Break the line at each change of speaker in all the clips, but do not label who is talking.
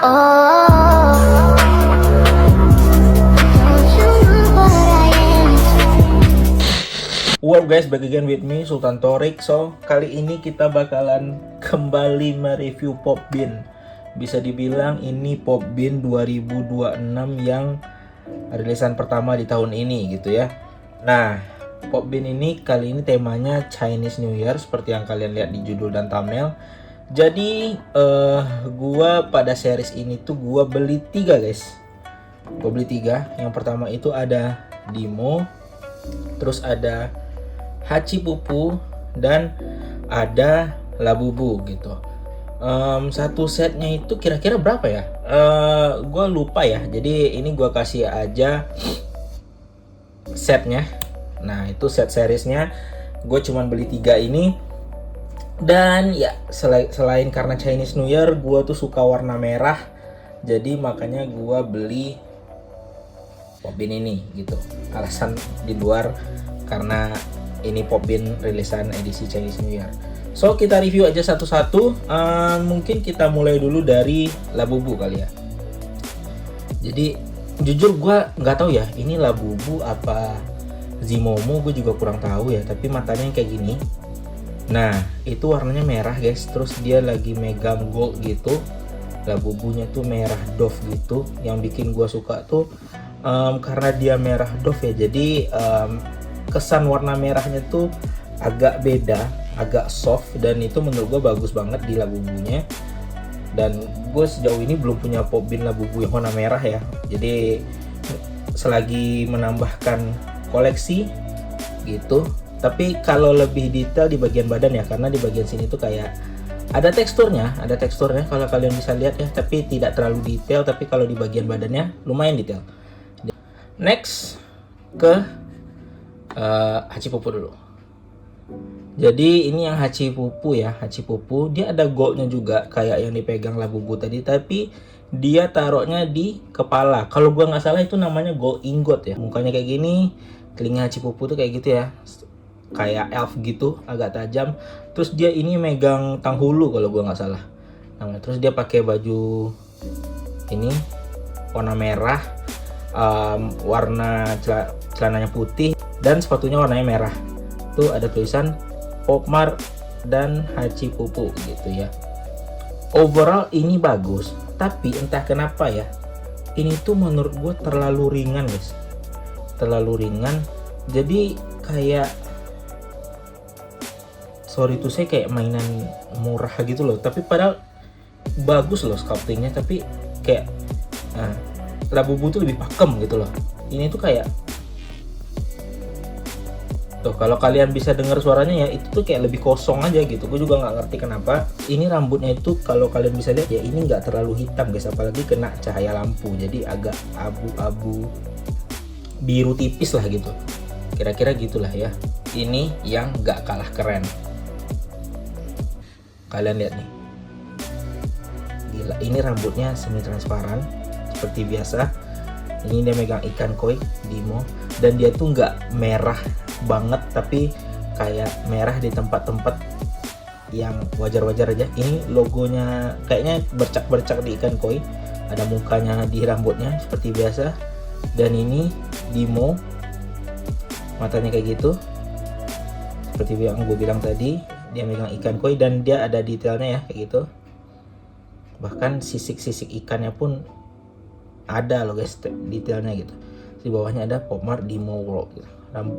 Oh, don't you know what I am?
What up guys, back again with me Sultan Torik. So kali ini kita bakalan kembali mereview Popbean. Bisa dibilang ini Popbean 2026 yang rilisan pertama di tahun ini gitu ya. Nah, Popbean ini kali ini temanya Chinese New Year seperti yang kalian lihat di judul dan thumbnail. Jadi gua pada series ini tuh gua beli 3 guys. Gua beli 3. Yang pertama itu ada Dimo, terus ada Hachipupu, dan ada Labubu gitu. Satu setnya itu kira-kira berapa ya? Gue lupa ya. Jadi ini gue kasih aja setnya. Nah itu set seriesnya. Gue cuman beli 3 ini. Dan ya selain karena Chinese New Year, gue tuh suka warna merah. Jadi makanya gue beli Popbean ini gitu. Alasan di luar karena ini Popbean rilisan edisi Chinese New Year. So kita review aja satu-satu. Mungkin kita mulai dulu dari Labubu kali ya. Jadi jujur gue nggak tahu ya ini Labubu apa Zimomo, gue juga kurang tahu ya. Tapi matanya kayak gini. Nah itu warnanya merah guys. Terus dia lagi megang gold gitu. Labubunya tuh merah doff gitu. Yang bikin gue suka tuh karena dia merah doff ya. Jadi kesan warna merahnya tuh agak beda, agak soft, dan itu menurut gue bagus banget di Labubunya. Dan gue sejauh ini belum punya Popbean Labubu yang warna merah ya. Jadi selagi menambahkan koleksi gitu. Tapi kalau lebih detail di bagian badan ya, karena di bagian sini tuh kayak ada teksturnya kalau kalian bisa lihat ya. Tapi tidak terlalu detail. Tapi kalau di bagian badannya lumayan detail. Next ke Hachipupu dulu. Jadi ini yang Hachipupu ya, Hachipupu dia ada goldnya juga kayak yang dipegang Labubu tadi, tapi dia taruhnya di kepala. Kalau gua nggak salah itu namanya gold ingot ya. Mukanya kayak gini, telinga Hachipupu tuh kayak gitu ya, kayak elf gitu, agak tajam. Terus dia ini megang tanghulu kalau gua nggak salah. Nah, terus dia pakai baju ini warna merah, warna celananya putih, dan sepatunya warnanya merah. Tuh ada tulisan Popmart dan Hachipupu gitu ya. Overall ini bagus, tapi entah kenapa ya, ini tuh menurut gue terlalu ringan guys. Terlalu ringan. Jadi kayak sorry tuh saya kayak mainan murah gitu loh. Tapi padahal bagus loh sculptingnya. Tapi kayak Labubu tuh lebih pakem gitu loh. Ini tuh kayak tuh kalau kalian bisa dengar suaranya ya, itu tuh kayak lebih kosong aja gitu. Gue juga nggak ngerti kenapa. Ini rambutnya itu kalau kalian bisa lihat ya, ini nggak terlalu hitam guys, apalagi kena cahaya lampu. Jadi agak abu-abu biru tipis lah gitu. Kira-kira gitulah ya. Ini yang nggak kalah keren. Kalian lihat nih. Gila, ini rambutnya semi transparan seperti biasa. Ini dia megang ikan koi Dimo, dan dia tuh nggak merah banget, tapi kayak merah di tempat-tempat yang wajar-wajar aja. Ini logonya kayaknya bercak-bercak di ikan koi, ada mukanya di rambutnya seperti biasa. Dan ini Dimo, matanya kayak gitu seperti yang gue bilang tadi, dia megang ikan koi dan dia ada detailnya ya kayak gitu. Bahkan sisik-sisik ikannya pun ada loh guys, detailnya gitu. Di bawahnya ada Popmart Dimo World gitu.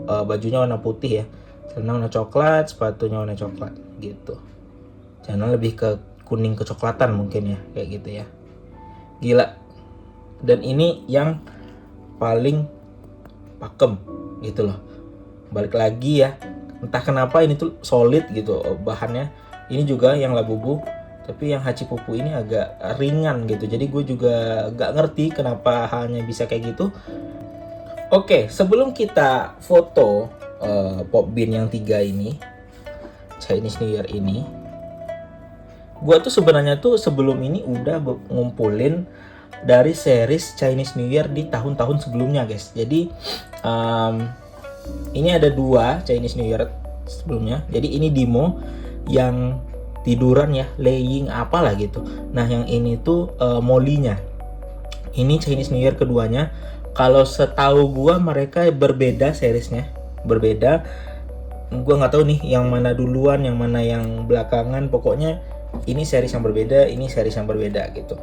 Bajunya warna putih ya, celana warna coklat, sepatunya warna coklat gitu. Celana lebih ke kuning kecoklatan mungkin ya, kayak gitu ya. Gila. Dan ini yang paling pakem gitu loh. Balik lagi ya, entah kenapa ini tuh solid gitu bahannya. Ini juga yang Labubu, tapi yang Hachipupu ini agak ringan gitu. Jadi gue juga gak ngerti kenapa halnya bisa kayak gitu. Oke, sebelum kita foto Popbean yang 3 ini, Chinese New Year ini, gue tuh sebenarnya tuh sebelum ini udah ngumpulin dari series Chinese New Year di tahun-tahun sebelumnya guys. Jadi ini ada 2 Chinese New Year sebelumnya. Jadi ini Dimo yang tiduran ya, laying apalah gitu. Nah yang ini tuh Molly-nya. Ini Chinese New Year keduanya. Kalau setahu gua mereka berbeda seriesnya, berbeda. Gua nggak tahu nih yang mana duluan, yang mana yang belakangan. Pokoknya ini series yang berbeda, ini series yang berbeda gitu.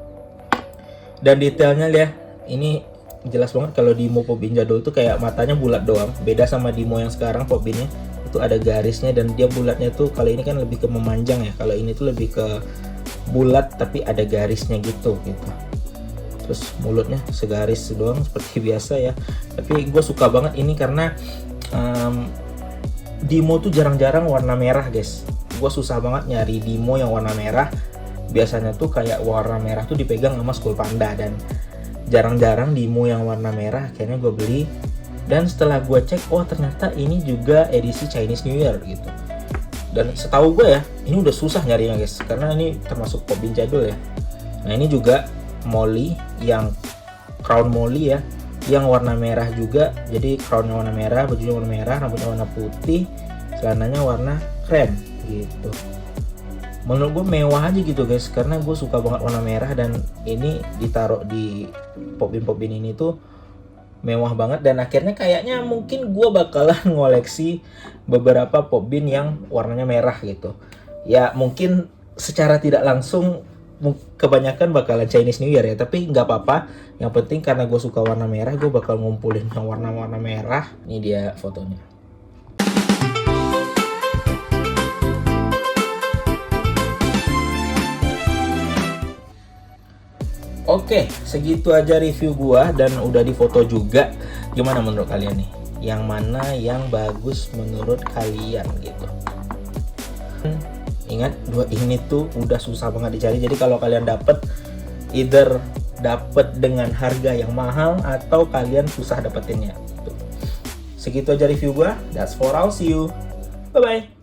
Dan detailnya ya, ini jelas banget. Kalau Dimo Popbin jadul tuh kayak matanya bulat doang. Beda sama Dimo yang sekarang Popbinnya itu ada garisnya, dan dia bulatnya tuh kali ini kan lebih ke memanjang ya. Kalau ini tuh lebih ke bulat tapi ada garisnya gitu. Terus mulutnya segaris doang seperti biasa ya. Tapi gue suka banget ini karena Dimo tuh jarang-jarang warna merah guys. Gue susah banget nyari Dimo yang warna merah. Biasanya tuh kayak warna merah tuh dipegang sama School Panda, dan jarang-jarang Dimo yang warna merah. Akhirnya gue beli, dan setelah gue cek, oh ternyata ini juga edisi Chinese New Year gitu. Dan setahu gue ya, ini udah susah nyarinya guys, karena ini termasuk Popbin jadul ya. Nah ini juga Molly, yang crown Molly ya, yang warna merah juga. Jadi crownnya warna merah, bajunya warna merah, rambutnya warna putih, celananya warna krem gitu. Menurut gue mewah aja gitu guys, karena gue suka banget warna merah, dan ini ditaruh di Popbin ini tuh mewah banget. Dan akhirnya kayaknya mungkin gue bakalan ngoleksi beberapa Popbin yang warnanya merah gitu ya. Mungkin secara tidak langsung kebanyakan bakalan Chinese New Year ya, tapi nggak apa-apa. Yang penting karena gue suka warna merah, gue bakal ngumpulin yang warna-warna merah. Ini dia fotonya. Oke, segitu aja review gua, dan udah difoto juga. Gimana menurut kalian nih? Yang mana yang bagus menurut kalian gitu? Ingat, dua ini tuh udah susah banget dicari. Jadi kalau kalian dapet, either dapet dengan harga yang mahal atau kalian susah dapetinnya gitu. Segitu aja review gua. That's for all. See you. Bye bye.